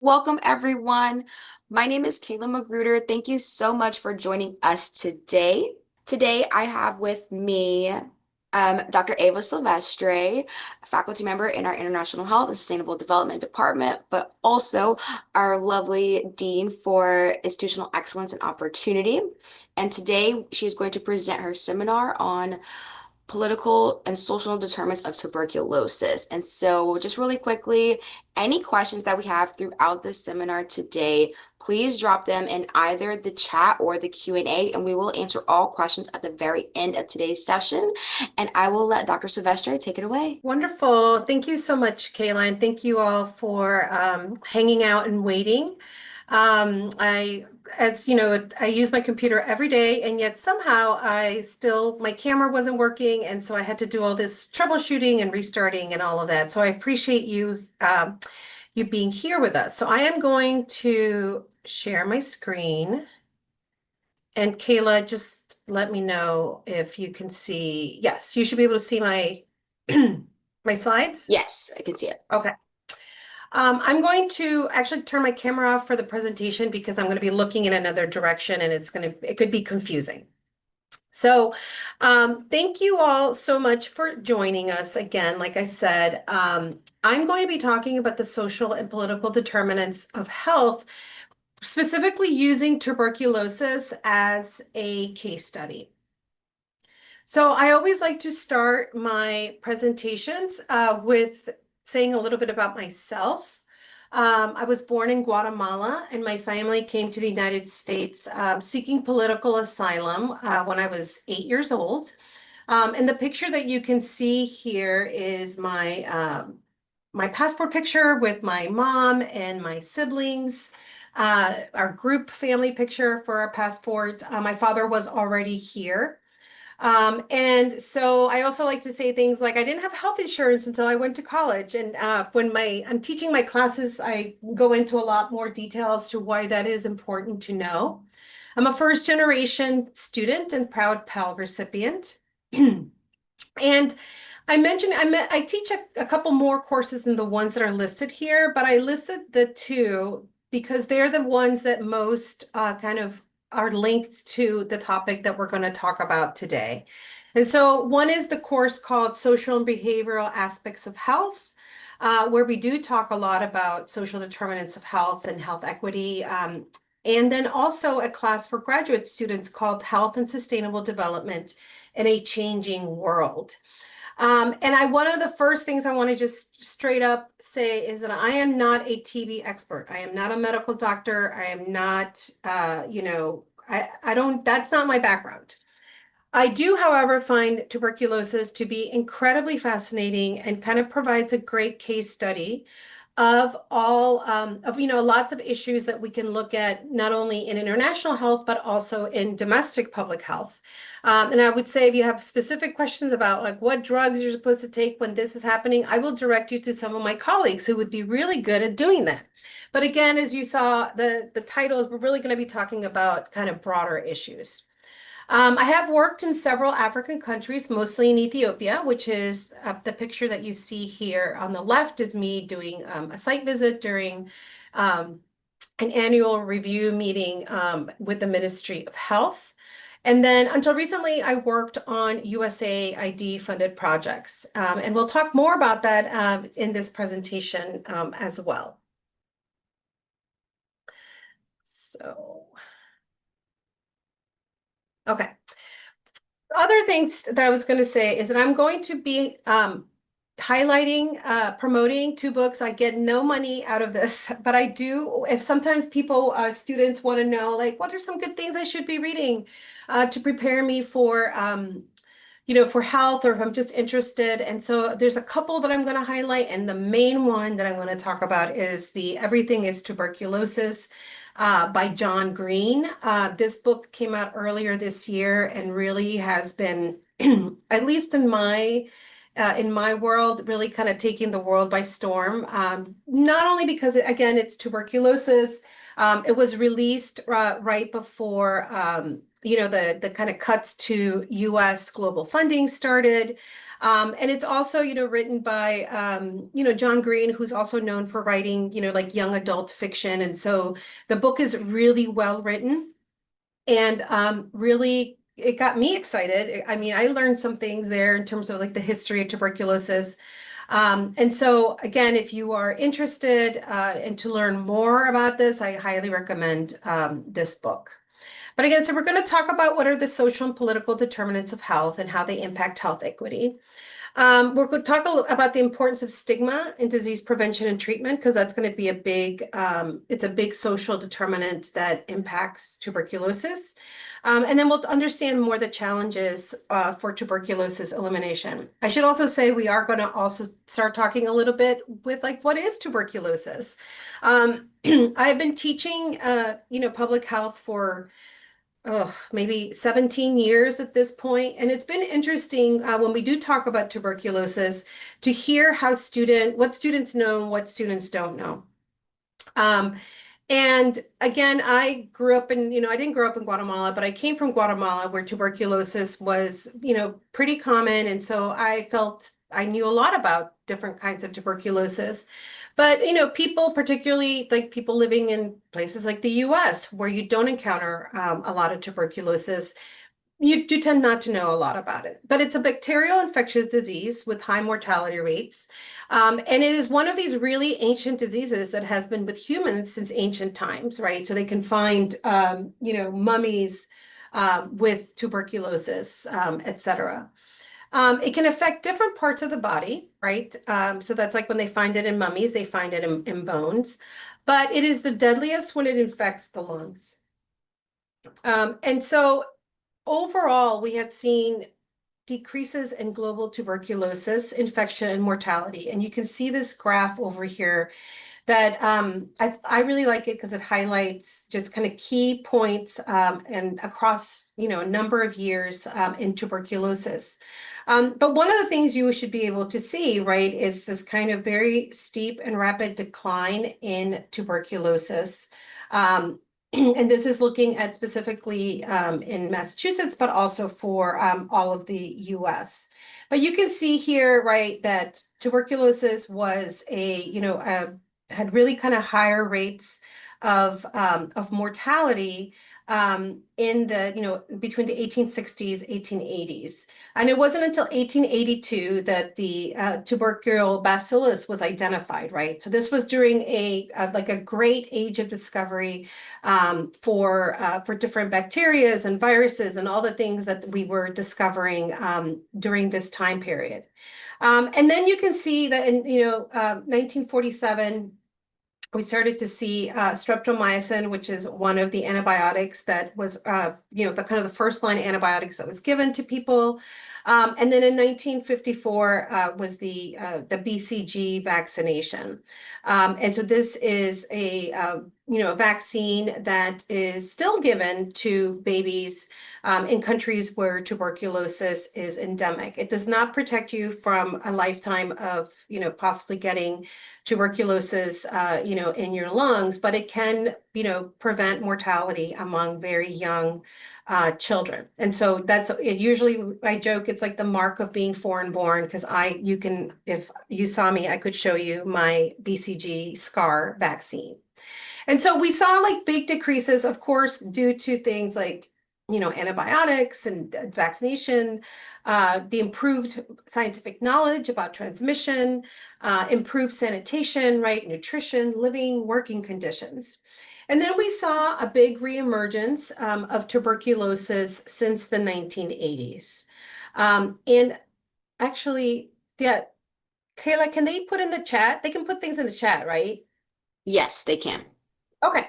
Welcome, everyone. My name is Kayla Magruder. Thank you so much for joining us today. Today, I have with me Dr. Ava Silvestre, a faculty member in our International Health and Sustainable Development Department, but also our lovely Dean for Institutional Excellence and Opportunity. And today, she's going to present her seminar on political and social determinants of tuberculosis. And so just really quickly, any questions that we have throughout this seminar today, please drop them in either the chat or the Q&A, and we will answer all questions at the very end of today's session. And I will let Dr. Silvestre take it away. Wonderful. Thank you so much, Kayla, and thank you all for hanging out and waiting. As you know, I use my computer every day, and yet somehow my camera wasn't working, and so I had to do all this troubleshooting and restarting and all of that. So I appreciate you being here with us. So I am going to share my screen, and Kayla, just let me know if you can see. Yes, you should be able to see my my slides. Yes, I can see it. Okay. I'm going to actually turn my camera off for the presentation because I'm going to be looking in another direction and it could be confusing. So thank you all so much for joining us again. Like I said, I'm going to be talking about the social and political determinants of health, specifically using tuberculosis as a case study. So I always like to start my presentations with saying a little bit about myself. I was born in Guatemala, and my family came to the United States seeking political asylum when I was 8 years old. And the picture that you can see here is my passport picture with my mom and my siblings. Our group family picture for our passport. My father was already here. And so I also like to say things like I didn't have health insurance until I went to college. And when I'm teaching my classes, I go into a lot more detail as to why that is important to know. I'm a first generation student and proud Pell recipient. And I teach a couple more courses than the ones that are listed here, but I listed the two because they're the ones that most kind of are linked to the topic that we're going to talk about today. And so one is the course called Social and Behavioral Aspects of Health, where we do talk a lot about social determinants of health and health equity. And then also a class for graduate students called Health and Sustainable Development in a Changing World. One of the first things I want to just straight up say is that I am not a TB expert. I am not a medical doctor. I am not, I don't, that's not my background. I do, however, find tuberculosis to be incredibly fascinating and kind of provides a great case study of lots of issues that we can look at not only in international health, but also in domestic public health. And I would say if you have specific questions about like what drugs you're supposed to take when this is happening, I will direct you to some of my colleagues who would be really good at doing that. But again, as you saw, the title is we're really going to be talking about kind of broader issues. I have worked in several African countries, mostly in Ethiopia, which is the picture that you see here on the left is me doing a site visit during an annual review meeting with the Ministry of Health. And then until recently, I worked on USAID funded projects. And we'll talk more about that in this presentation as well. So, okay. Other things that I was going to say is that I'm going to be highlighting, promoting two books. I get no money out of this, but I do. If sometimes people, students want to know, like, what are some good things I should be reading to prepare me for, for health, or if I'm just interested. And so there's a couple that I'm going to highlight. And the main one that I want to talk about is the Everything is Tuberculosis by John Green. This book came out earlier this year and really has been, at least in my world, really kind of taking the world by storm. Not only because, again, it's tuberculosis. It was released right before, the kind of cuts to U.S. global funding started. And it's also, written by, John Green, who's also known for writing, like young adult fiction. And so the book is really well written and really it got me excited. I mean, I learned some things there in terms of like the history of tuberculosis. And so again, if you are interested and to learn more about this, I highly recommend this book. But again, so we're going to talk about what are the social and political determinants of health and how they impact health equity. We're going to talk about the importance of stigma in disease prevention and treatment, because that's going to be a big, it's a big social determinant that impacts tuberculosis. And then we'll understand more the challenges for tuberculosis elimination. I should also say we are going to also start talking a little bit with like, what is tuberculosis? I've been teaching, public health for maybe 17 years at this point. And it's been interesting when we do talk about tuberculosis to hear what students know and what students don't know. Um, and again, I grew up in, I didn't grow up in Guatemala, but I came from Guatemala where tuberculosis was, pretty common. And so I felt I knew a lot about different kinds of tuberculosis. But, people, particularly like people living in places like the US, where you don't encounter a lot of tuberculosis, you do tend not to know a lot about it. But it's a bacterial infectious disease with high mortality rates. And it is one of these really ancient diseases that has been with humans since ancient times, right? So they can find, mummies with tuberculosis, et cetera. It can affect different parts of the body, right? So that's like when they find it in mummies, they find it in bones, but it is the deadliest when it infects the lungs. And so overall, we had seen decreases in global tuberculosis infection and mortality. And you can see this graph over here that I really like it because it highlights just kind of key points and across, a number of years in tuberculosis. But one of the things you should be able to see, right, is this kind of very steep and rapid decline in tuberculosis. And this is looking at specifically in Massachusetts, but also for all of the US. But you can see here, right, that tuberculosis was had really kind of higher rates of mortality in the, between the 1860s, 1880s. And it wasn't until 1882 that the tubercular bacillus was identified, right? So this was during like a great age of discovery for different bacterias and viruses and all the things that we were discovering during this time period. And then you can see that in 1947, we started to see streptomycin, which is one of the antibiotics that was, the kind of the first line antibiotics that was given to people. And then in 1954 was the BCG vaccination. And so this is a vaccine that is still given to babies in countries where tuberculosis is endemic. It does not protect you from a lifetime of, possibly getting tuberculosis, in your lungs, but it can, prevent mortality among very young children. And so that's usually, I joke, it's like the mark of being foreign born, because if you saw me, I could show you my BCG scar vaccine. And so we saw like big decreases, of course, due to things like, antibiotics and vaccination, the improved scientific knowledge about transmission, improved sanitation, right, nutrition, living, working conditions. And then we saw a big reemergence of tuberculosis since the 1980s. And actually, yeah, Kayla, can they put in the chat? They can put things in the chat, right? Yes, they can. Okay.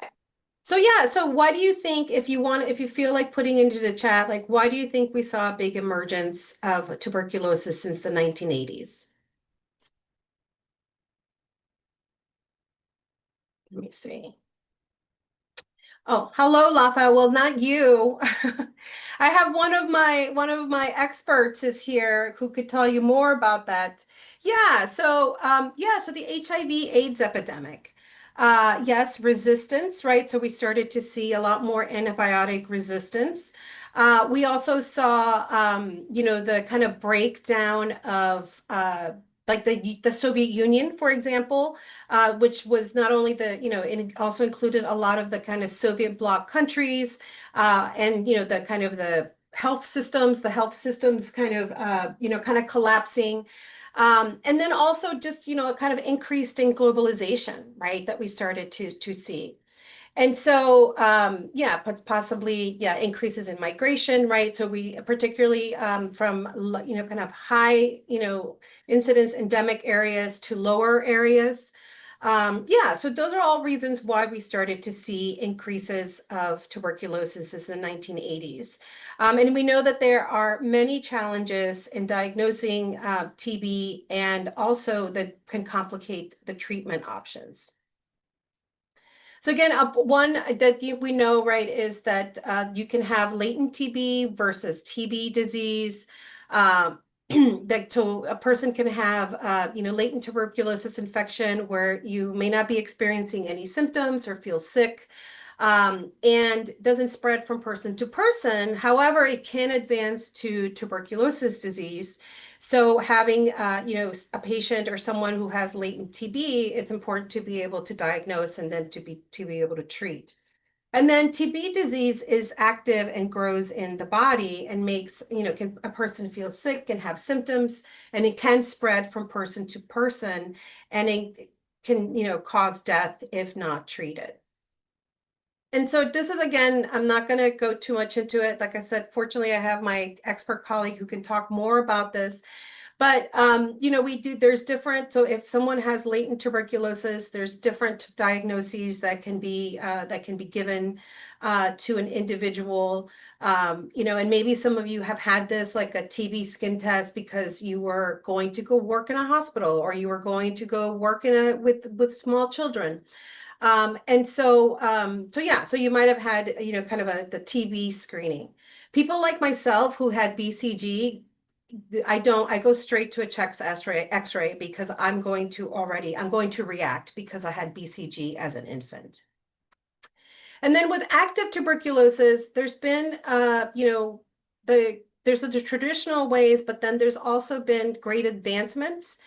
So yeah, so why do you think, if you feel like putting into the chat, like why do you think we saw a big emergence of tuberculosis since the 1980s? Let me see. Oh, hello, Latha. Well, not you. I have one of my experts is here who could tell you more about that. Yeah, so so the HIV/AIDS epidemic. Yes, resistance, right? So we started to see a lot more antibiotic resistance. We also saw, the kind of breakdown of like the Soviet Union, for example, which was not only it also included a lot of the kind of Soviet bloc countries, and the kind of the health systems kind of kind of collapsing. And then also just, kind of increased in globalization, right, that we started to see. And so, yeah, possibly, yeah, increases in migration, right? So we particularly from, kind of high, incidence endemic areas to lower areas. Yeah, so those are all reasons why we started to see increases of tuberculosis in the 1980s. And we know that there are many challenges in diagnosing TB and also that can complicate the treatment options. So again, one that we know, right, is that you can have latent TB versus TB disease. Um, that so a person can have, latent tuberculosis infection where you may not be experiencing any symptoms or feel sick, and doesn't spread from person to person. However, it can advance to tuberculosis disease. So having, a patient or someone who has latent TB, it's important to be able to diagnose and then to be able to treat. And then TB disease is active and grows in the body and makes, can a person feel sick and have symptoms, and it can spread from person to person, and it can, cause death if not treated. And so this is, again, I'm not going to go too much into it. Like I said, fortunately, I have my expert colleague who can talk more about this. But there's different, so if someone has latent tuberculosis, there's different diagnoses that can be given to an individual. And maybe some of you have had this, like a TB skin test, because you were going to go work in a hospital, or you were going to go work with small children. So you might have had, kind of the TB screening. People like myself who had BCG, I go straight to a chest x-ray because I'm going to react because I had BCG as an infant. And then with active tuberculosis, there's been, there's the traditional ways, but then there's also been great advancements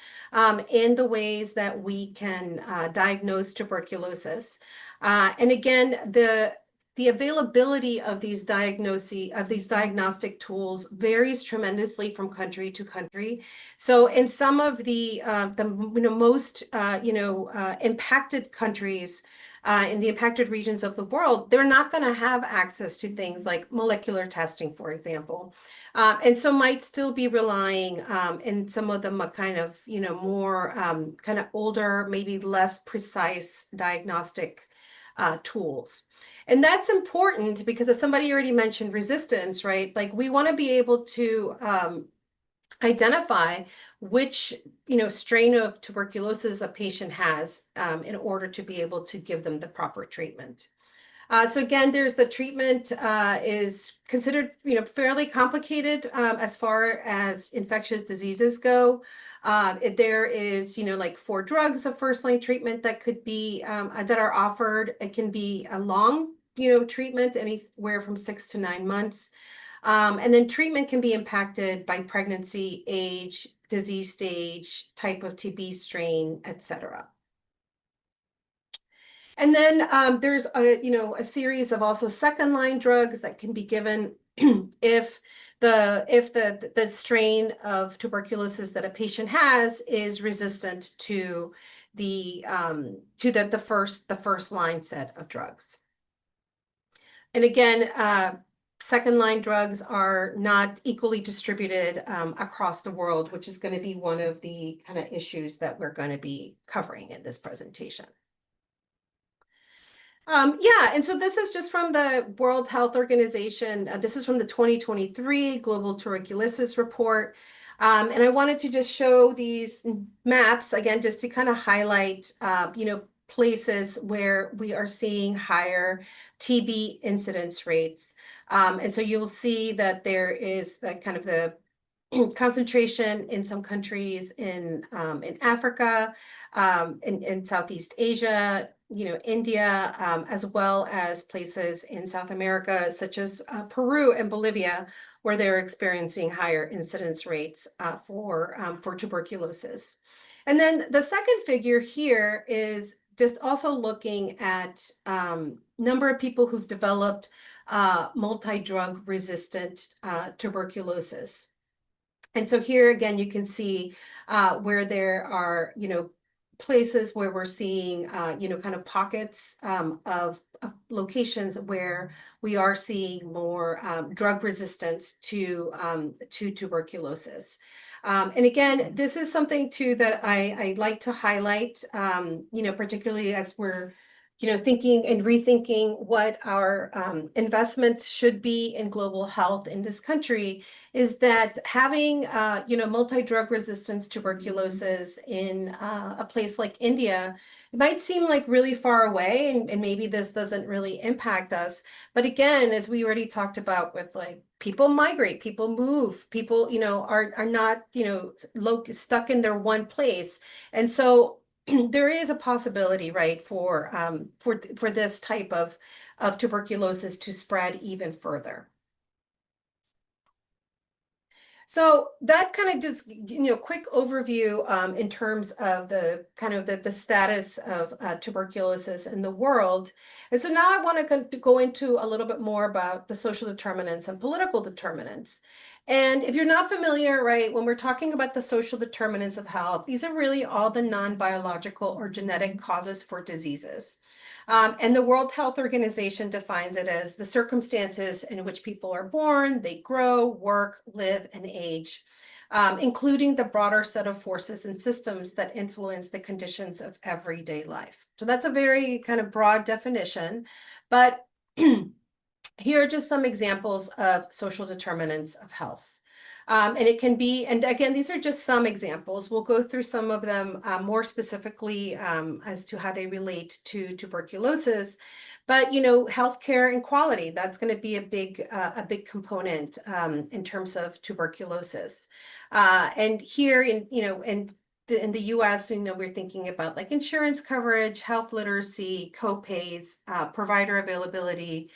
in the ways that we can diagnose tuberculosis. And again, the availability of these diagnostic tools varies tremendously from country to country. So in some of the most impacted countries, in the impacted regions of the world, they're not going to have access to things like molecular testing, for example. And so might still be relying in some of them kind of, more kind of older, maybe less precise diagnostic tools. And that's important because, as somebody already mentioned, resistance, right? Like we want to be able to identify which strain of tuberculosis a patient has in order to be able to give them the proper treatment. So again, there's the treatment is considered fairly complicated as far as infectious diseases go. There is like 4 drugs of first line treatment that could be that are offered. It can be a long treatment, anywhere from 6 to 9 months. And then treatment can be impacted by pregnancy, age, disease stage, type of TB strain, etc. And then there's a series of also second line drugs that can be given if the strain of tuberculosis that a patient has is resistant to the first line set of drugs. And again, second line drugs are not equally distributed across the world, which is going to be one of the kind of issues that we're going to be covering in this presentation. Yeah, and so this is just from the World Health Organization. This is from the 2023 Global Tuberculosis Report. And I wanted to just show these maps again, just to kind of highlight, places where we are seeing higher TB incidence rates. And so you'll see that there is the kind of the concentration in some countries in Africa, in Southeast Asia, India, as well as places in South America, such as Peru and Bolivia, where they're experiencing higher incidence rates for tuberculosis. And then the second figure here is just also looking at number of people who've developed multi-drug resistant tuberculosis. And so here again, you can see where there are, places where we're seeing, kind of pockets of locations where we are seeing more drug resistance to tuberculosis. And again, this is something too that I like to highlight, particularly as we're thinking and rethinking what our investments should be in global health in this country, is that having, multi-drug resistance tuberculosis in a place like India, it might seem like really far away, and maybe this doesn't really impact us. But again, as we already talked about with like people migrate, people move, people, are not, stuck in their one place. And so there is a possibility, right, for this type of tuberculosis to spread even further. So that kind of just, quick overview in terms of the kind of the status of tuberculosis in the world. And so now I want to go into a little bit more about the social determinants and political determinants. And if you're not familiar, right, when we're talking about the social determinants of health, these are really all the non-biological or genetic causes for diseases. And the World Health Organization defines it as the circumstances in which people are born, they grow, work, live, and age, including the broader set of forces and systems that influence the conditions of everyday life. So that's a very kind of broad definition, but here are just some examples of social determinants of health. And it can be, and again, these are just some examples. We'll go through some of them more specifically as to how they relate to tuberculosis. But, healthcare and quality, that's going to be a big component in terms of tuberculosis. And here in the US, we're thinking about like insurance coverage, health literacy, co-pays, provider availability,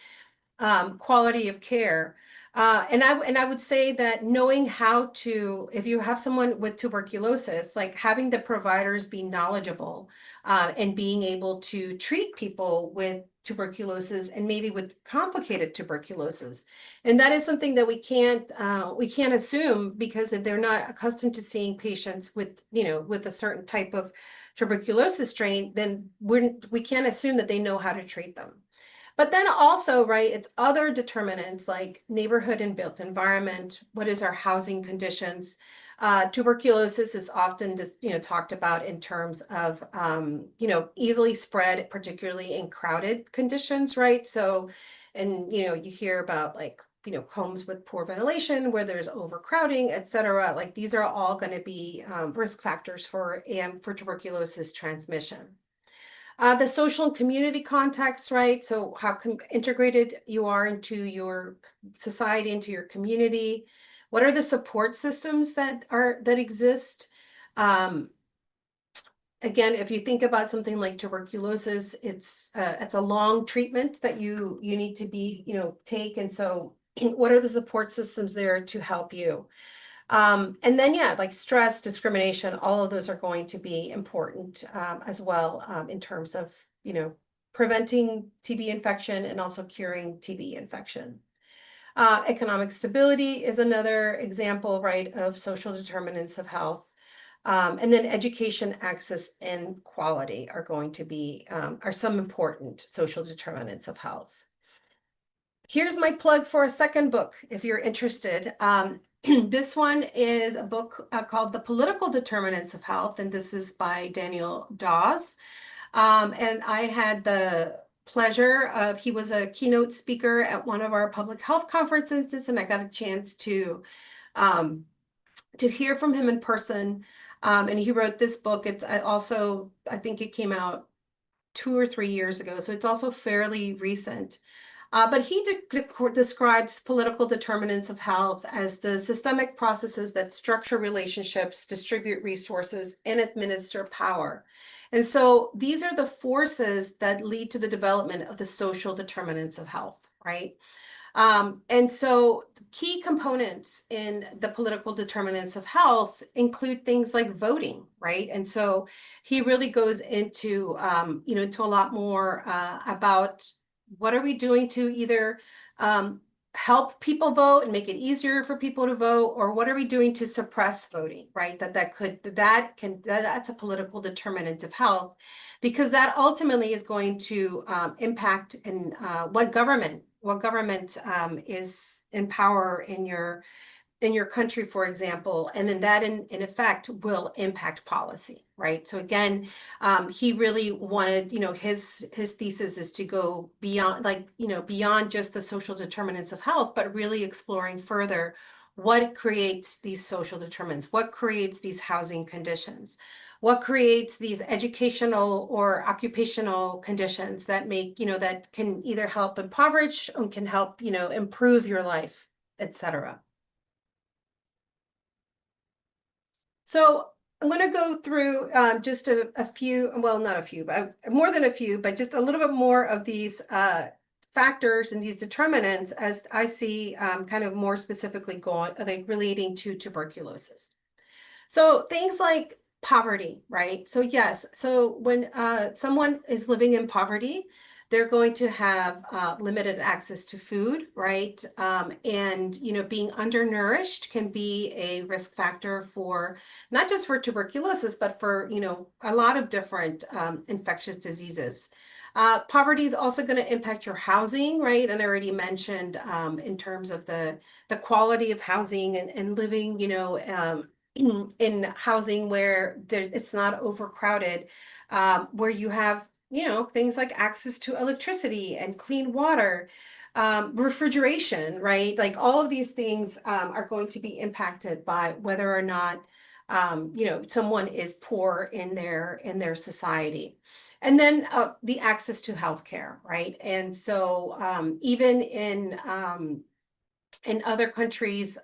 quality of care. And I would say that knowing how to, if you have someone with tuberculosis, like having the providers be knowledgeable and being able to treat people with tuberculosis and maybe with complicated tuberculosis. And that is something that we can't assume, because if they're not accustomed to seeing patients with, with a certain type of tuberculosis strain, then we can't assume that they know how to treat them. But then also, right, it's other determinants like neighborhood and built environment. What is our housing conditions? Tuberculosis is often just, talked about in terms of, easily spread, particularly in crowded conditions, right? So, and, you hear about like, homes with poor ventilation, where there's overcrowding, et cetera. Like these are all going to be risk factors for tuberculosis transmission. The social and community context, right? So how integrated you are into your society, into your community. What are the support systems that exist? Again, if you think about something like tuberculosis, it's a long treatment that you need to take. And so what are the support systems there to help you? And then, yeah, like stress, discrimination, all of those are going to be important as well in terms of, preventing TB infection and also curing TB infection. Economic stability is another example, right, of social determinants of health. And then education, access, and quality are going to be, are some important social determinants of health. Here's my plug for a second book, if you're interested. This one is a book called The Political Determinants of Health, and this is by Daniel Dawes. And I had the pleasure of, he was a keynote speaker at one of our public health conferences, and I got a chance to hear from him in person. And he wrote this book. It's I think it came out 2 or 3 years ago, so it's also fairly recent. But he describes political determinants of health as the systemic processes that structure relationships, distribute resources, and administer power. And so these are the forces that lead to the development of the social determinants of health, right? And so key components in the political determinants of health include things like voting, right? And so he really goes into, into a lot more about what are we doing to either help people vote and make it easier for people to vote, or what are we doing to suppress voting, right? That's a political determinant of health, because that ultimately is going to impact in what government is in power in your country, for example, and then that in effect will impact policy, right? So again, he really wanted, his thesis is to go beyond, beyond just the social determinants of health, but really exploring further what creates these social determinants, what creates these housing conditions, what creates these educational or occupational conditions that that can either help impoverish or can help, improve your life, etc. So I'm going to go through just a few, well, not a few, but more than a few, but just a little bit more of these factors and these determinants as I see kind of more specifically going, like relating to tuberculosis. So things like poverty, right? So yes, so when someone is living in poverty, they're going to have limited access to food, right? And being undernourished can be a risk factor for not just for tuberculosis, but for a lot of different infectious diseases. Poverty is also going to impact your housing, right? And I already mentioned in terms of the quality of housing and living, in housing where it's not overcrowded, where you have, things like access to electricity and clean water, refrigeration, right? Like all of these things are going to be impacted by whether or not someone is poor in their society. And then the access to healthcare, right? And so even in other countries,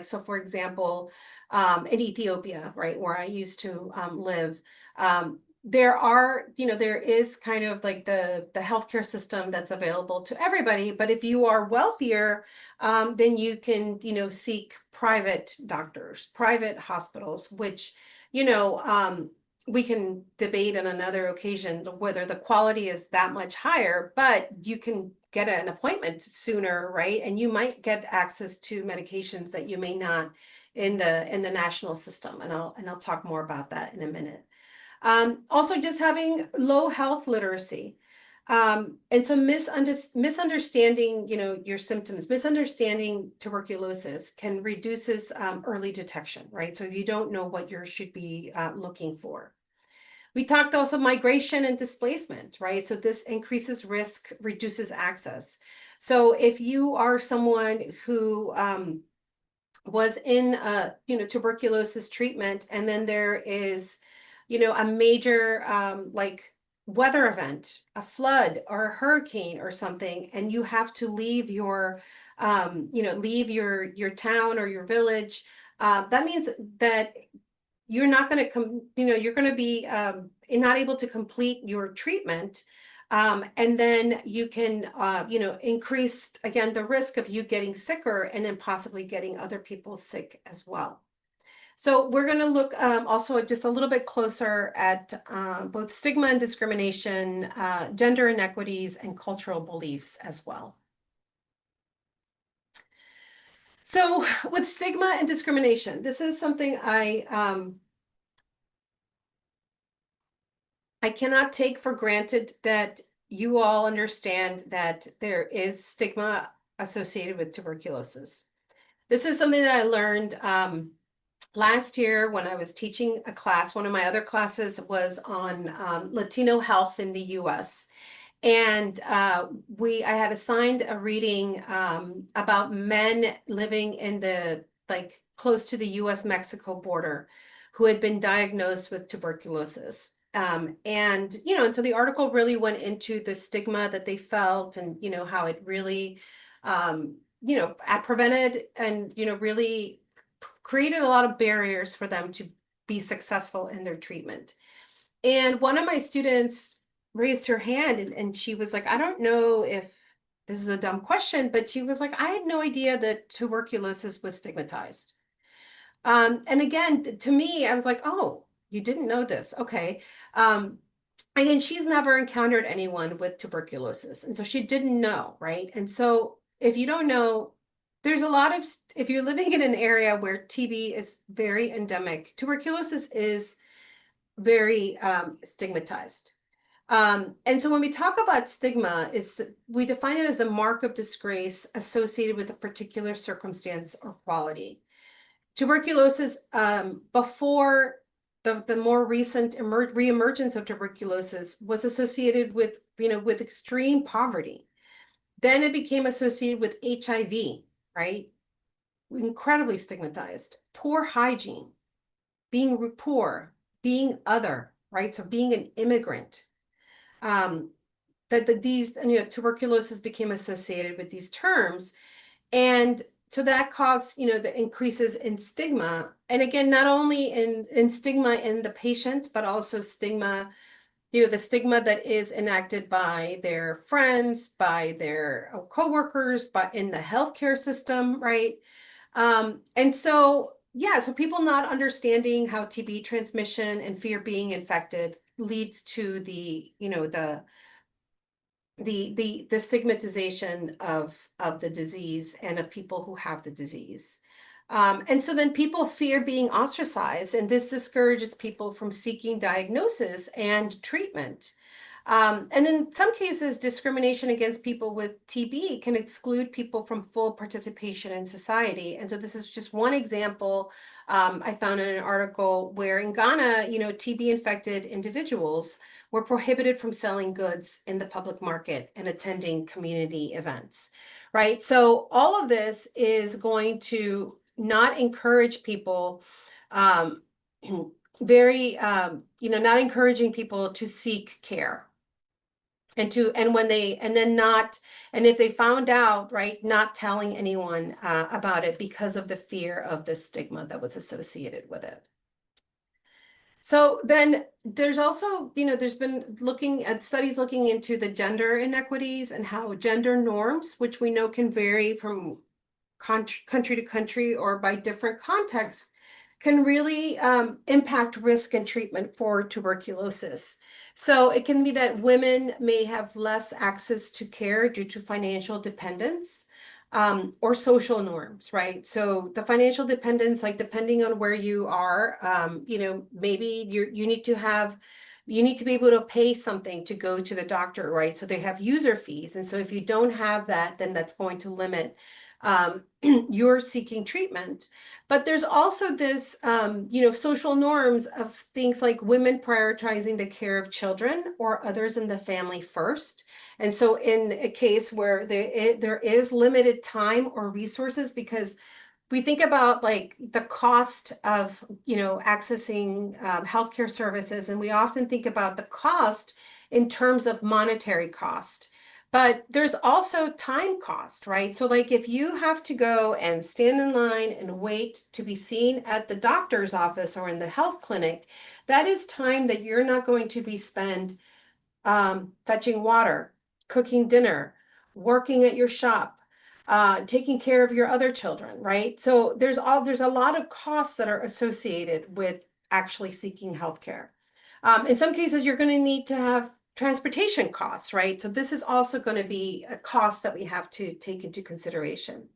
so for example, in Ethiopia, right, where I used to live, there is kind of like the healthcare system that's available to everybody. But if you are wealthier, then you can, seek private doctors, private hospitals, which, you know, um, we can debate on another occasion whether the quality is that much higher, but you can get an appointment sooner, right? And you might get access to medications that you may not in the national system. And I'll talk more about that in a minute. Also, just having low health literacy. And so misunderstanding, your symptoms, misunderstanding tuberculosis can reduces early detection, right? So if you don't know what you should be looking for. We talked also migration and displacement, right? So this increases risk, reduces access. So if you are someone who was in tuberculosis treatment, and then there is a major like weather event, a flood or a hurricane or something, and you have to leave your town or your village, that means that you're not going to you're going to be not able to complete your treatment, and then you can increase again the risk of you getting sicker and then possibly getting other people sick as well. So we're going to look also just a little bit closer at both stigma and discrimination, gender inequities, and cultural beliefs as well. So with stigma and discrimination, this is something I cannot take for granted that you all understand that there is stigma associated with tuberculosis. This is something that I learned last year when I was teaching a class. One of my other classes was on Latino health in the US. And I had assigned a reading about men living in close to the US-Mexico border who had been diagnosed with tuberculosis. And so the article really went into the stigma that they felt and, how it really, prevented and, really created a lot of barriers for them to be successful in their treatment. And one of my students raised her hand and she was like, I don't know if this is a dumb question, but she was like, I had no idea that tuberculosis was stigmatized. And again, to me, I was like, oh, you didn't know this. Okay. Um, and she's never encountered anyone with tuberculosis. And so she didn't know, right? And so if you don't know, there's a lot of, if you're living in an area where TB is very endemic, tuberculosis is very stigmatized. And so when we talk about stigma, we define it as a mark of disgrace associated with a particular circumstance or quality. Tuberculosis, before the more recent reemergence of tuberculosis, was associated with, with extreme poverty. Then it became associated with HIV, right? Incredibly stigmatized, poor hygiene, being poor, being other, right? So being an immigrant. Um, these, tuberculosis became associated with these terms. And so that caused, the increases in stigma. And again, not only in stigma in the patient, but also stigma, the stigma that is enacted by their friends, by their coworkers, but in the healthcare system, right? So people not understanding how TB transmission and fear being infected leads to the stigmatization of the disease and of people who have the disease. And so then people fear being ostracized, and this discourages people from seeking diagnosis and treatment. And in some cases, discrimination against people with TB can exclude people from full participation in society. And so this is just one example I found in an article where in Ghana, TB infected individuals were prohibited from selling goods in the public market and attending community events, right? So all of this is going to not encourage people, um, not encouraging people to seek care and if they found out, right, not telling anyone about it because of the fear of the stigma that was associated with it. So then there's also, there's been looking at studies looking into the gender inequities and how gender norms, which we know can vary from country to country or by different contexts, can really impact risk and treatment for tuberculosis. So it can be that women may have less access to care due to financial dependence or social norms, right? So the financial dependence, like depending on where you are, maybe you need to be able to pay something to go to the doctor, right? So they have user fees. And so if you don't have that, then that's going to limit you're seeking treatment. But there's also this, social norms of things like women prioritizing the care of children or others in the family first. And so in a case where there is limited time or resources, because we think about like the cost of, accessing healthcare services, and we often think about the cost in terms of monetary cost. But there's also time cost, right? So like if you have to go and stand in line and wait to be seen at the doctor's office or in the health clinic, that is time that you're not going to be spent fetching water, cooking dinner, working at your shop, taking care of your other children, right? So there's a lot of costs that are associated with actually seeking healthcare. In some cases, you're going to need to have transportation costs, right? So this is also going to be a cost that we have to take into consideration.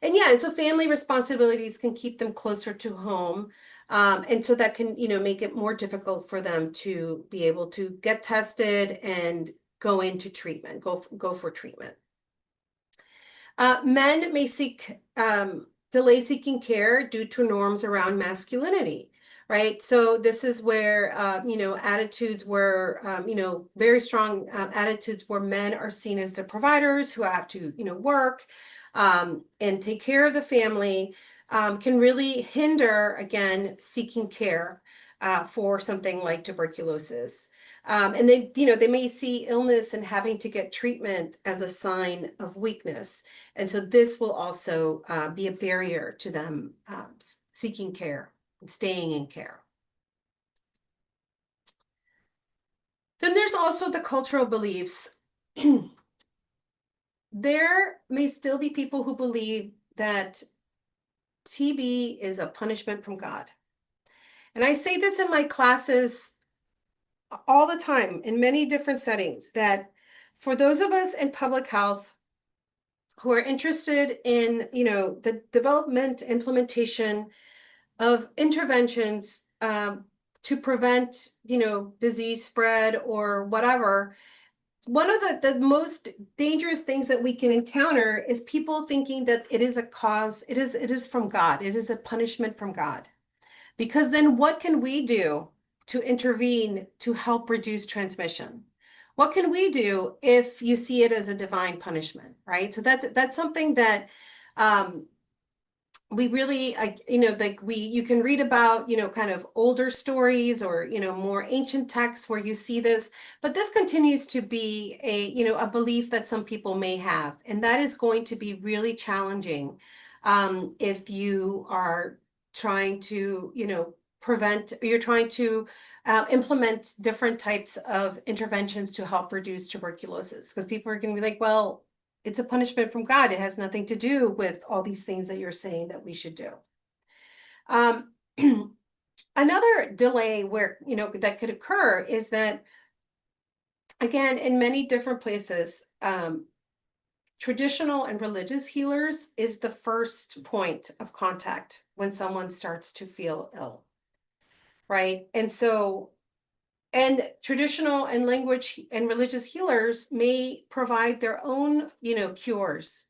And so family responsibilities can keep them closer to home. And so that can, make it more difficult for them to be able to get tested and go into treatment, go for treatment. Men may delay seeking care due to norms around masculinity, right? So this is where, attitudes where, very strong attitudes where men are seen as the providers who have to, work and take care of the family can really hinder, again, seeking care. for something like tuberculosis. And they may see illness and having to get treatment as a sign of weakness. And so this will also be a barrier to them seeking care and staying in care. Then there's also the cultural beliefs. There may still be people who believe that TB is a punishment from God. And I say this in my classes all the time in many different settings, that for those of us in public health who are interested in, the development, implementation of interventions to prevent, disease spread or whatever, one of the most dangerous things that we can encounter is people thinking that it is a cause, it is from God, it is a punishment from God. Because then what can we do to intervene to help reduce transmission? What can we do if you see it as a divine punishment, right? So that's something that we really, you can read about, kind of older stories or, more ancient texts where you see this, but this continues to be a belief that some people may have, and that is going to be really challenging if you are trying to, you're trying to implement different types of interventions to help reduce tuberculosis, because people are going to be like, well, it's a punishment from God. It has nothing to do with all these things that you're saying that we should do. Another delay where, that could occur is that, again, in many different places, traditional and religious healers is the first point of contact when someone starts to feel ill, right? And traditional and language and religious healers may provide their own, cures,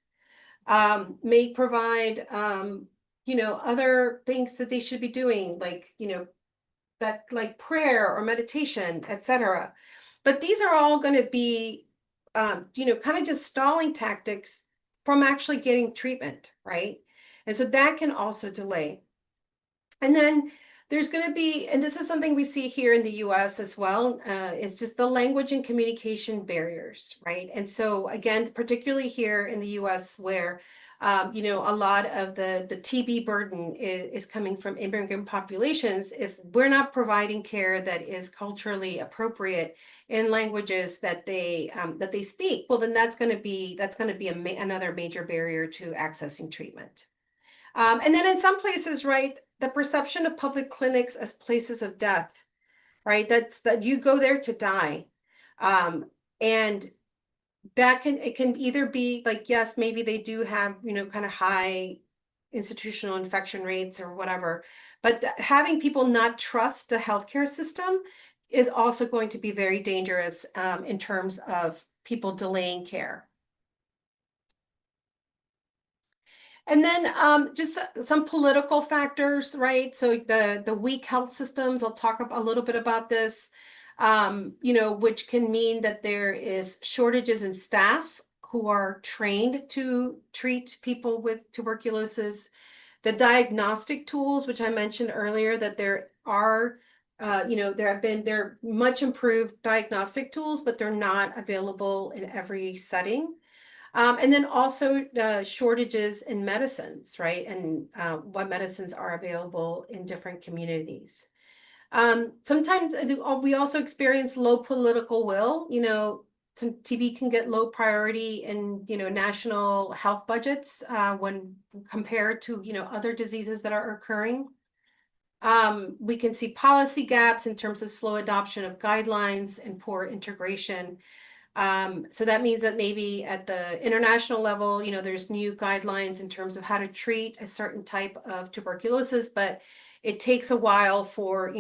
may provide, other things that they should be doing, like, that like prayer or meditation, etc. But these are all going to be, kind of just stalling tactics from actually getting treatment, right? And so that can also delay. And then there's going to be, and this is something we see here in the US as well, is just the language and communication barriers, right? And so again, particularly here in the US where, a lot of the TB burden is coming from immigrant populations, if we're not providing care that is culturally appropriate in languages that they speak, well, then that's going to be another major barrier to accessing treatment. And then in some places, right, the perception of public clinics as places of death, right? That you go there to die. And it can either be like, yes, maybe they do have, kind of high institutional infection rates or whatever, but having people not trust the healthcare system is also going to be very dangerous in terms of people delaying care. And then just some political factors, right? So the weak health systems, I'll talk a little bit about this, which can mean that there is shortages in staff who are trained to treat people with tuberculosis. The diagnostic tools, which I mentioned earlier, that there are, there are much improved diagnostic tools, but they're not available in every setting. And then also shortages in medicines, right? And what medicines are available in different communities. Sometimes we also experience low political will. Some TB can get low priority in, national health budgets when compared to, other diseases that are occurring. We can see policy gaps in terms of slow adoption of guidelines and poor integration. So that means that maybe at the international level, there's new guidelines in terms of how to treat a certain type of tuberculosis, but it takes a while for,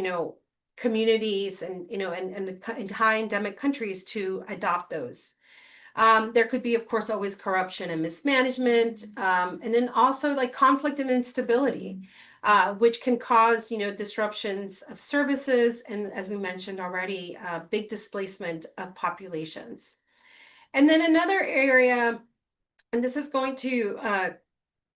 communities and, and high endemic countries to adopt those. There could be, of course, always corruption and mismanagement, and then also like conflict and instability, which can cause, disruptions of services, and as we mentioned already, big displacement of populations. And then another area, and this is going to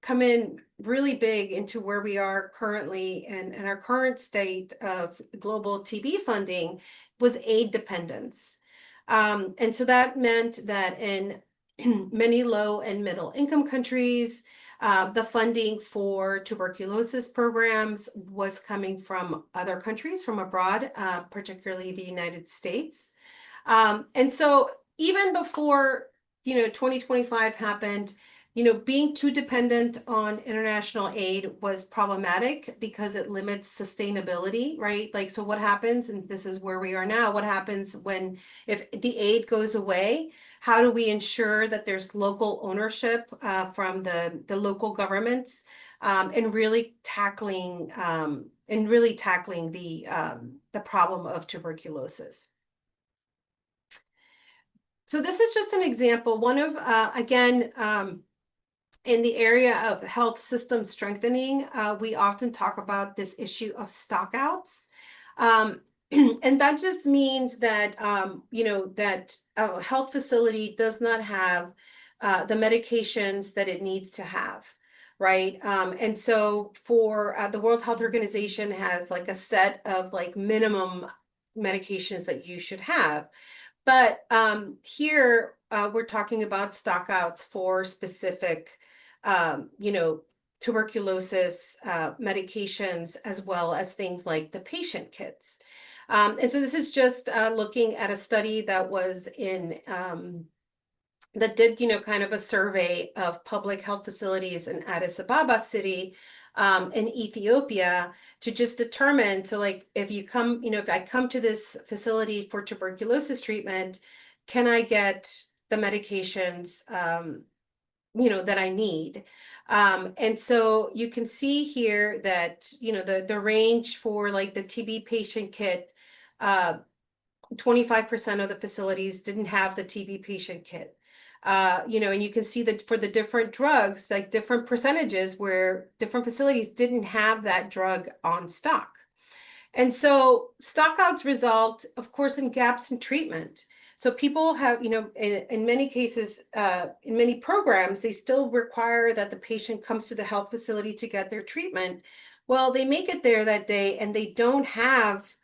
come in really big into where we are currently and our current state of global TB funding was aid dependence. And so that meant that in many low and middle income countries, the funding for tuberculosis programs was coming from other countries, from abroad, particularly the United States. And so even before, 2025 happened, being too dependent on international aid was problematic because it limits sustainability, right? Like, so what happens, and this is where we are now, what happens if the aid goes away? How do we ensure that there's local ownership from the local governments, and really tackling the problem of tuberculosis? So this is just an example, one of, again, in the area of health system strengthening, we often talk about this issue of stockouts. And that just means that, that a health facility does not have the medications that it needs to have, right? And so for the World Health Organization has like a set of like minimum medications that you should have. But here we're talking about stockouts for specific, tuberculosis medications, as well as things like the patient kits. And so this is just looking at a study that was that did, kind of a survey of public health facilities in Addis Ababa city, in Ethiopia, to just determine, so like if you come, if I come to this facility for tuberculosis treatment, can I get the medications, that I need? And so you can see here that, the range for like the TB patient kit, 25% of the facilities didn't have the TB patient kit. And you can see that for the different drugs, like different percentages where different facilities didn't have that drug on stock. And so stockouts result, of course, in gaps in treatment. So people have, in many cases, in many programs, they still require that the patient comes to the health facility to get their treatment. Well, they make it there that day and they don't have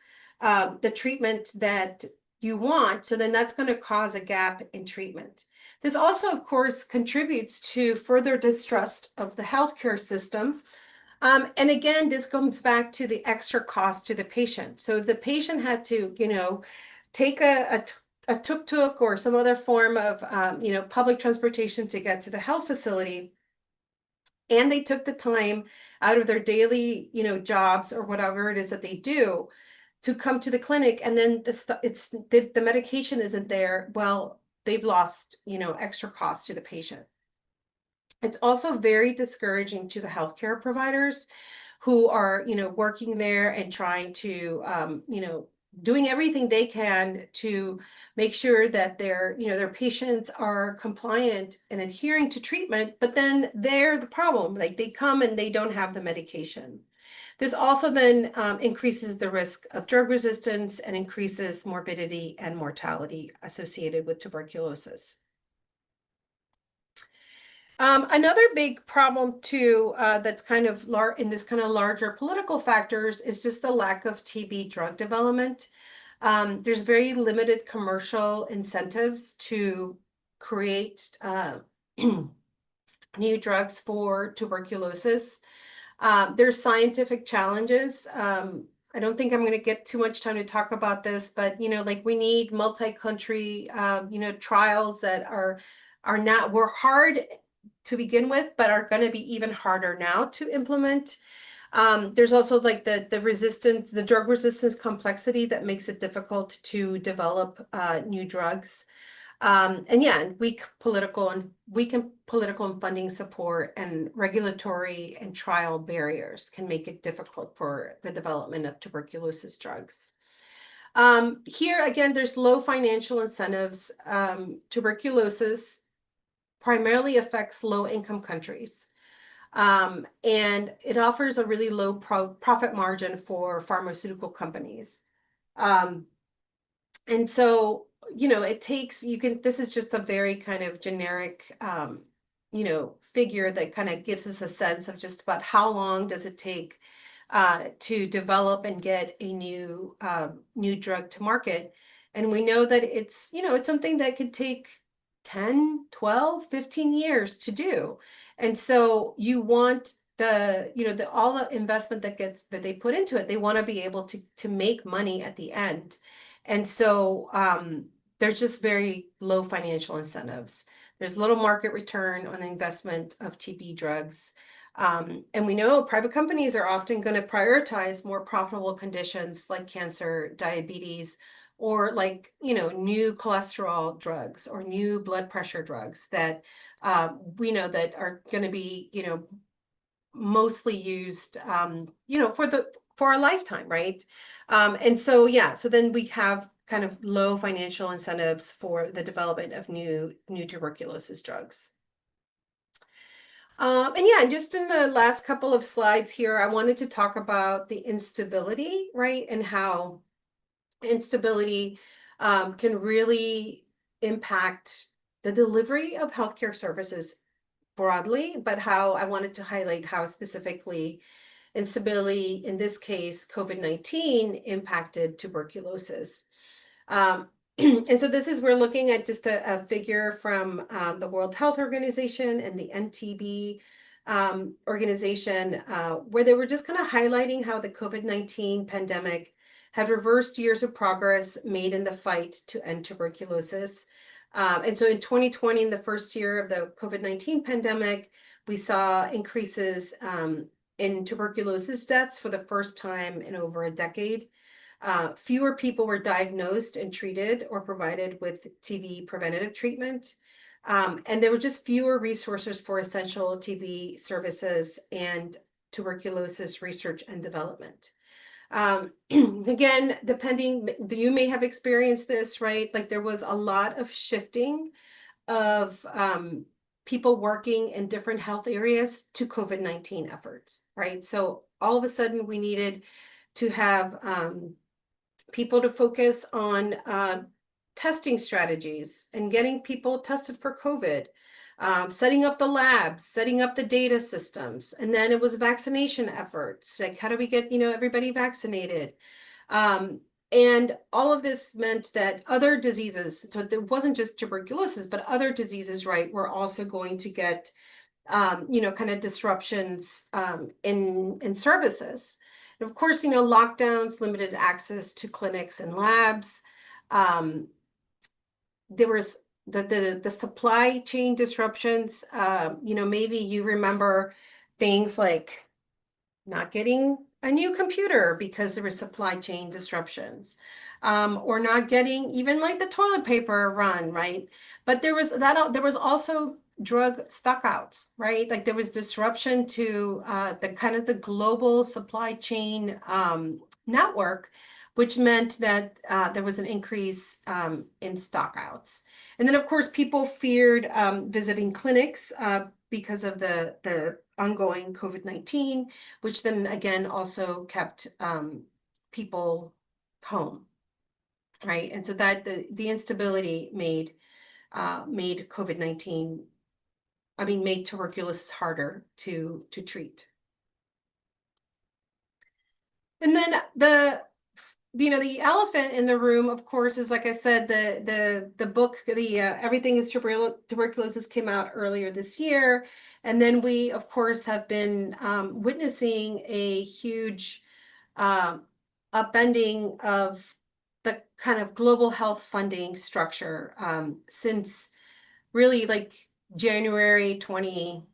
the treatment that you want. So then that's going to cause a gap in treatment. This also, of course, contributes to further distrust of the healthcare system. And again, this comes back to the extra cost to the patient. So if the patient had to, take a tuk-tuk or some other form of, public transportation to get to the health facility, and they took the time out of their daily, jobs or whatever it is that they do to come to the clinic, and then the medication isn't there, well, they've lost, extra costs to the patient. It's also very discouraging to the healthcare providers who are, working there and trying to, doing everything they can to make sure that their patients are compliant and adhering to treatment, but then they're the problem. Like they come and they don't have the medication. This also then increases the risk of drug resistance and increases morbidity and mortality associated with tuberculosis. Another big problem too, that's kind of in this kind of larger political factors, is just the lack of TB drug development. There's very limited commercial incentives to create new drugs for tuberculosis. There's scientific challenges. I don't think I'm going to get too much time to talk about this, but like we need multi-country, trials that were hard to begin with, but are going to be even harder now to implement. There's also like the resistance, the drug resistance complexity that makes it difficult to develop new drugs. And yeah, weak political and funding support and regulatory and trial barriers can make it difficult for the development of tuberculosis drugs. Here again, there's low financial incentives. Tuberculosis primarily affects low-income countries. And it offers a really low profit margin for pharmaceutical companies. And so, it takes, this is just a very kind of generic figure that kind of gives us a sense of just about how long does it take to develop and get a new drug to market. And we know that it's something that could take 10, 12, 15 years to do. And so you want all the investment that they put into it, they want to be able to make money at the end. And so there's just very low financial incentives. There's little market return on the investment of TB drugs. And we know private companies are often going to prioritize more profitable conditions like cancer, diabetes, or like, new cholesterol drugs or new blood pressure drugs that we know that are going to be, mostly used, for a lifetime, right? And so, yeah, so then we have kind of low financial incentives for the development of new tuberculosis drugs. And yeah, just in the last couple of slides here, I wanted to talk about the instability, right? And how instability can really impact the delivery of healthcare services broadly, but how I wanted to highlight how specifically instability, in this case, COVID-19, impacted tuberculosis. And so we're looking at just a figure from the World Health Organization and the NTB organization, where they were just kind of highlighting how the COVID-19 pandemic had reversed years of progress made in the fight to end tuberculosis. And so in 2020, in the first year of the COVID-19 pandemic, we saw increases in tuberculosis deaths for the first time in over a decade. Fewer people were diagnosed and treated or provided with TB preventative treatment. And there were just fewer resources for essential TB services and tuberculosis research and development. Again, you may have experienced this, right? Like there was a lot of shifting of people working in different health areas to COVID-19 efforts, right? So all of a sudden we needed to have people to focus on testing strategies and getting people tested for COVID, setting up the labs, setting up the data systems. And then it was vaccination efforts. Like, how do we get, everybody vaccinated? And all of this meant that other diseases, so there wasn't just tuberculosis, but other diseases, right, were also going to get, kind of disruptions in services. And of course, lockdowns, limited access to clinics and labs. There was the supply chain disruptions. Maybe you remember things like not getting a new computer because there were supply chain disruptions, or not getting even like the toilet paper run, right? But there was also drug stockouts, right? Like there was disruption to the kind of the global supply chain network, which meant that there was an increase in stockouts. And then, of course, people feared visiting clinics because of the ongoing COVID-19, which then again also kept people home, right? And so that the instability made COVID-19, made tuberculosis harder to treat. And then the elephant in the room, of course, is, like I said, the book, Everything is Tuberculosis came out earlier this year. And then we, of course, have been witnessing a huge upending of the kind of global health funding structure since really like January 24th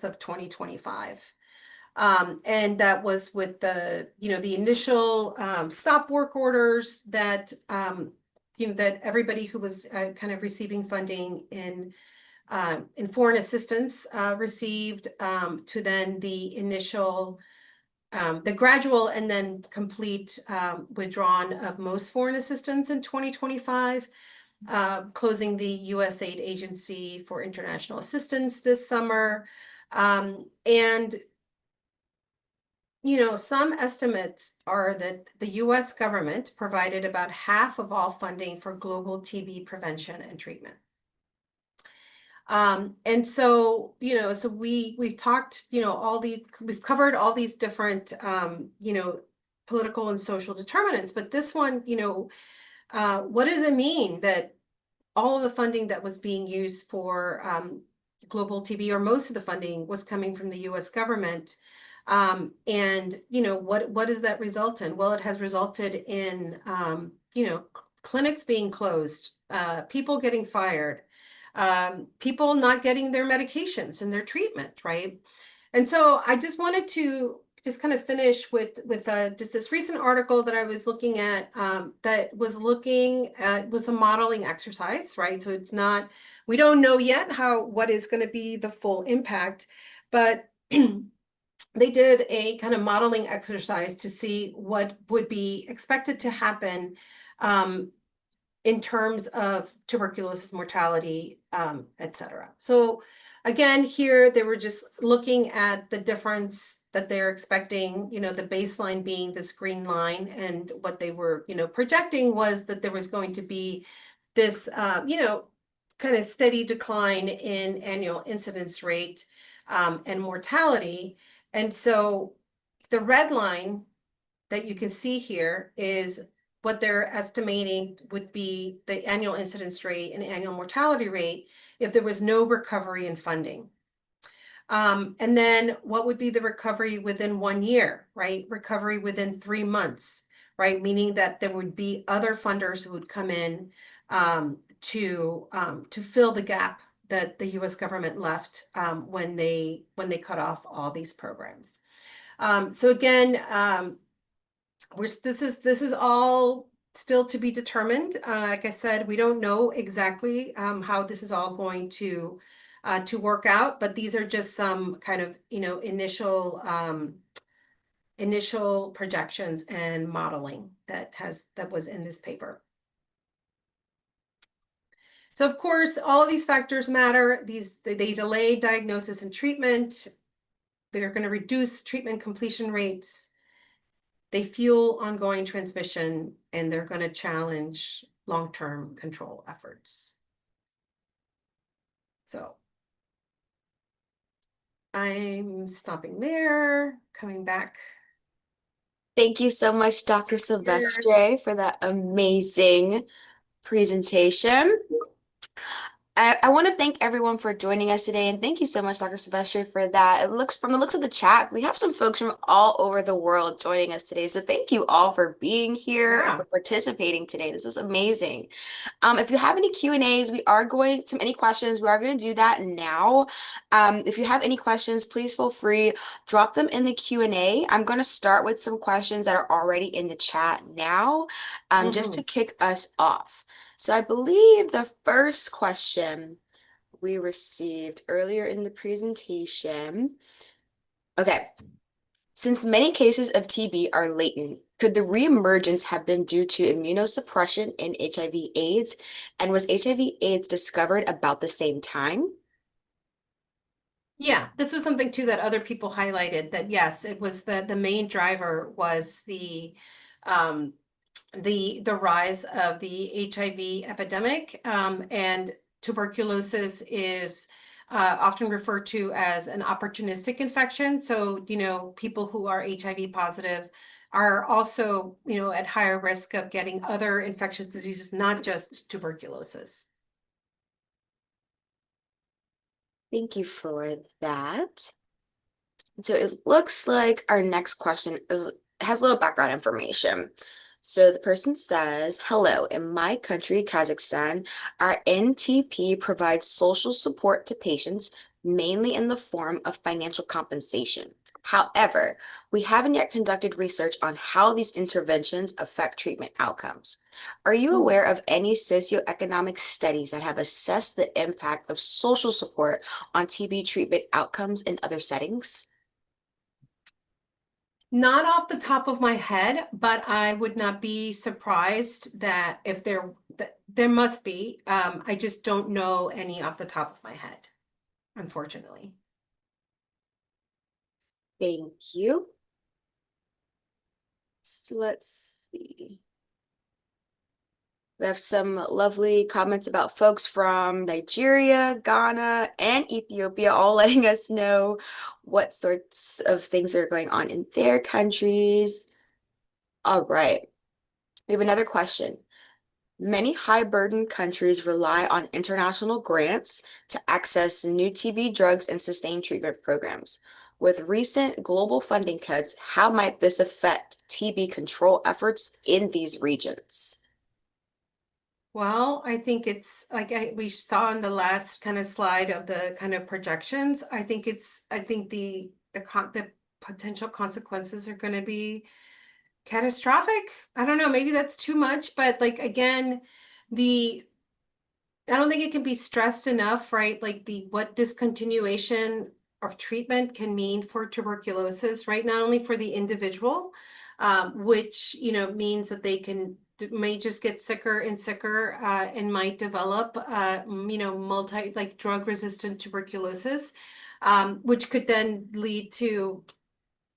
of 2025. And that was with the initial stop work orders that, that everybody who was kind of receiving funding in foreign assistance received, to then the initial, the gradual and then complete withdrawn of most foreign assistance in 2025, closing the USAID Agency for International Assistance this summer. And some estimates are that the US government provided about half of all funding for global TB prevention and treatment. And so, so we've talked, we've covered all these different, political and social determinants, but this one, what does it mean that all of the funding that was being used for global TB, or most of the funding, was coming from the US government? And what does that result in? Well, it has resulted in clinics being closed, people getting fired, people not getting their medications and their treatment, right? And so I just wanted to just kind of finish with just this recent article that I was looking at, that was looking at, was a modeling exercise, right? So it's not, we don't know yet what is going to be the full impact, but they did a kind of modeling exercise to see what would be expected to happen, in terms of tuberculosis mortality, et cetera. So again, here they were just looking at the difference that they're expecting, the baseline being this green line, and what they were, projecting was that there was going to be this, kind of steady decline in annual incidence rate, and mortality. And so the red line that you can see here is what they're estimating would be the annual incidence rate and annual mortality rate if there was no recovery in funding. And then what would be the recovery within 1 year, right? Recovery within 3 months, right? Meaning that there would be other funders who would come in, to fill the gap that the US government left, when they cut off all these programs. So again, this is all still to be determined. Like I said, we don't know exactly, how this is all going to work out, but these are just some kind of, initial projections and modeling that was in this paper. So of course, all of these factors matter. They delay diagnosis and treatment. They're going to reduce treatment completion rates. They fuel ongoing transmission, and they're going to challenge long-term control efforts. So I'm stopping there, coming back Thank you so much, Dr. here. Silvestre, for that amazing presentation. I want to thank everyone for joining us today, and thank you so much, Dr. Silvestre, for that. It looks from the looks of the chat, we have some folks from all over the world joining us today. So thank you all for being here and for Yeah. participating today. This was amazing. If you have any Q&As, any questions, we are going to do that now. If you have any questions, please feel free, drop them in the Q&A. I'm going to start with some questions that are already in the chat now, just to kick us off. So I believe the first question we received earlier in the presentation. Okay. Since many cases of TB are latent, could the reemergence have been due to immunosuppression in HIV/AIDS? And was HIV/AIDS discovered about the same time? Yeah, this was something too that other people highlighted, that yes, it was the main driver was um, the rise of the HIV epidemic, and tuberculosis is often referred to as an opportunistic infection. So, people who are HIV positive are also, at higher risk of getting other infectious diseases, not just tuberculosis. Thank you for that. So it looks like our next question has a little background information. So the person says, hello, in my country, Kazakhstan, our NTP provides social support to patients, mainly in the form of financial compensation. However, we haven't yet conducted research on how these interventions affect treatment outcomes. Are you Hmm. aware of any socioeconomic studies that have assessed the impact of social support on TB treatment outcomes in other settings? Not off the top of my head, but I would not be surprised that if there must be. I just don't know any off the top of my head, unfortunately. Thank you. So let's see. We have some lovely comments about folks from Nigeria, Ghana, and Ethiopia, all letting us know what sorts of things are going on in their countries. All right, we have another question. Many high-burden countries rely on international grants to access new TB drugs and sustain treatment programs. With recent global funding cuts, how might this affect TB control efforts in these regions? Well, I think it's like we saw in the last kind of slide of the kind of projections. I think the potential consequences are going to be catastrophic. I don't know, maybe that's too much, but like again, the I don't think it can be stressed enough, right? Like the what discontinuation of treatment can mean for tuberculosis, right? Not only for the individual, which means that they may just get sicker and sicker and might develop multi like drug resistant tuberculosis, which could then lead to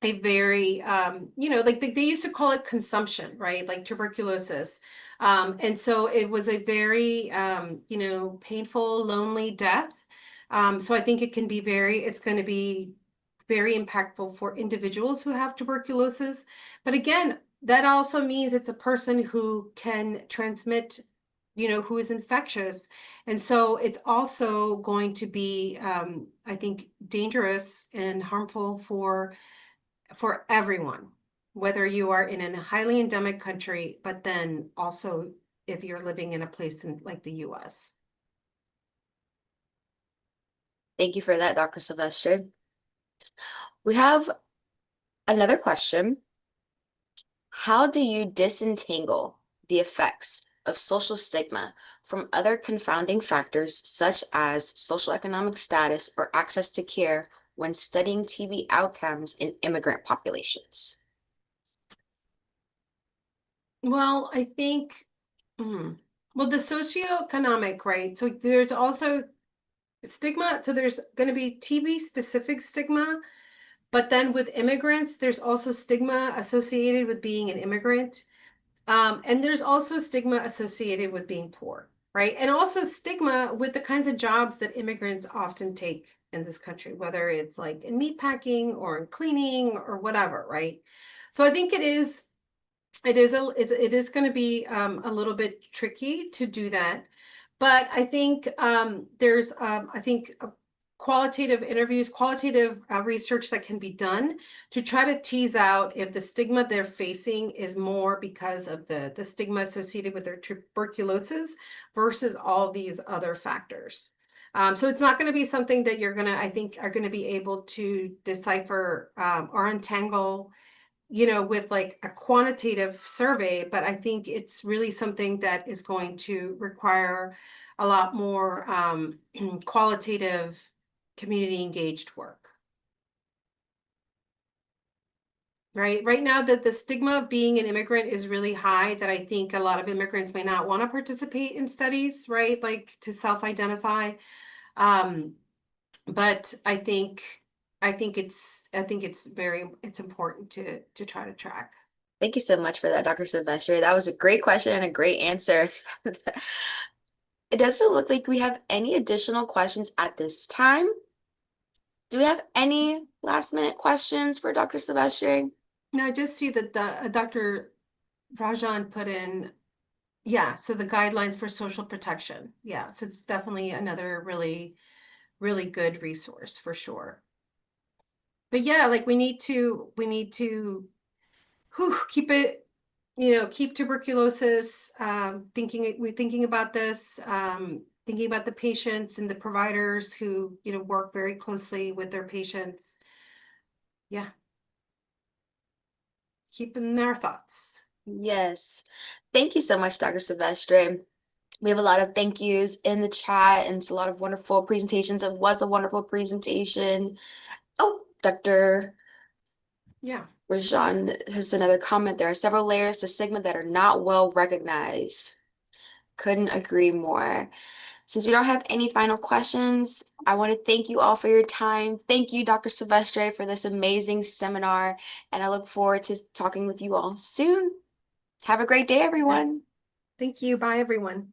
a very like they used to call it consumption, right? Like tuberculosis. And so it was a very painful, lonely death. So I think it's going to be very impactful for individuals who have tuberculosis. But again, that also means it's a person who can transmit, who is infectious. And so it's also going to be, I think, dangerous and harmful for everyone, whether you are in a highly endemic country, but then also if you're living in a place in like the US. Thank you for that, Dr. Silvestre. We have another question. How do you disentangle the effects of social stigma from other confounding factors such as social economic status or access to care when studying TB outcomes in immigrant populations? Well, I think, well, the socioeconomic, right? So there's also stigma. So there's going to be TB specific stigma, but then with immigrants, there's also stigma associated with being an immigrant. And there's also stigma associated with being poor, right? And also stigma with the kinds of jobs that immigrants often take in this country, whether it's like in meatpacking or in cleaning or whatever, right? So I think it is going to be a little bit tricky to do that, but I think there's I think qualitative interviews, qualitative research that can be done to try to tease out if the stigma they're facing is more because of the stigma associated with their tuberculosis versus all these other factors. So it's not going to be something that I think, are going to be able to decipher or untangle with like a quantitative survey, but I think it's really something that is going to require a lot more qualitative, community engaged work. Right now, that the stigma of being an immigrant is really high, that I think a lot of immigrants may not want to participate in studies, right? Like to self-identify. Um, but it's important to try to track. Thank you so much for that, Dr. Silvestre. That was a great question and a great answer. It doesn't look like we have any additional questions at this time. Do we have any last minute questions for Dr. Silvestre? Now I just see that Dr. Rajan put in, yeah, so the guidelines for social protection. Yeah, so it's definitely another really, really good resource for sure. But yeah, like we need to keep it, keep tuberculosis, we're thinking about this, thinking about the patients and the providers who, work very closely with their patients. Yeah, keep them in our thoughts. Yes. Thank you so much, Dr. Silvestre. We have a lot of thank yous in the chat and it's a lot of wonderful presentations. It was a wonderful presentation. Oh, Dr. Yeah. Rajan has another comment. There are several layers to stigma that are not well recognized. Couldn't agree more. Since we don't have any final questions, I want to thank you all for your time. Thank you, Dr. Silvestre, for this amazing seminar, and I look forward to talking with you all soon. Have a great day, everyone. Thank you. Bye, everyone.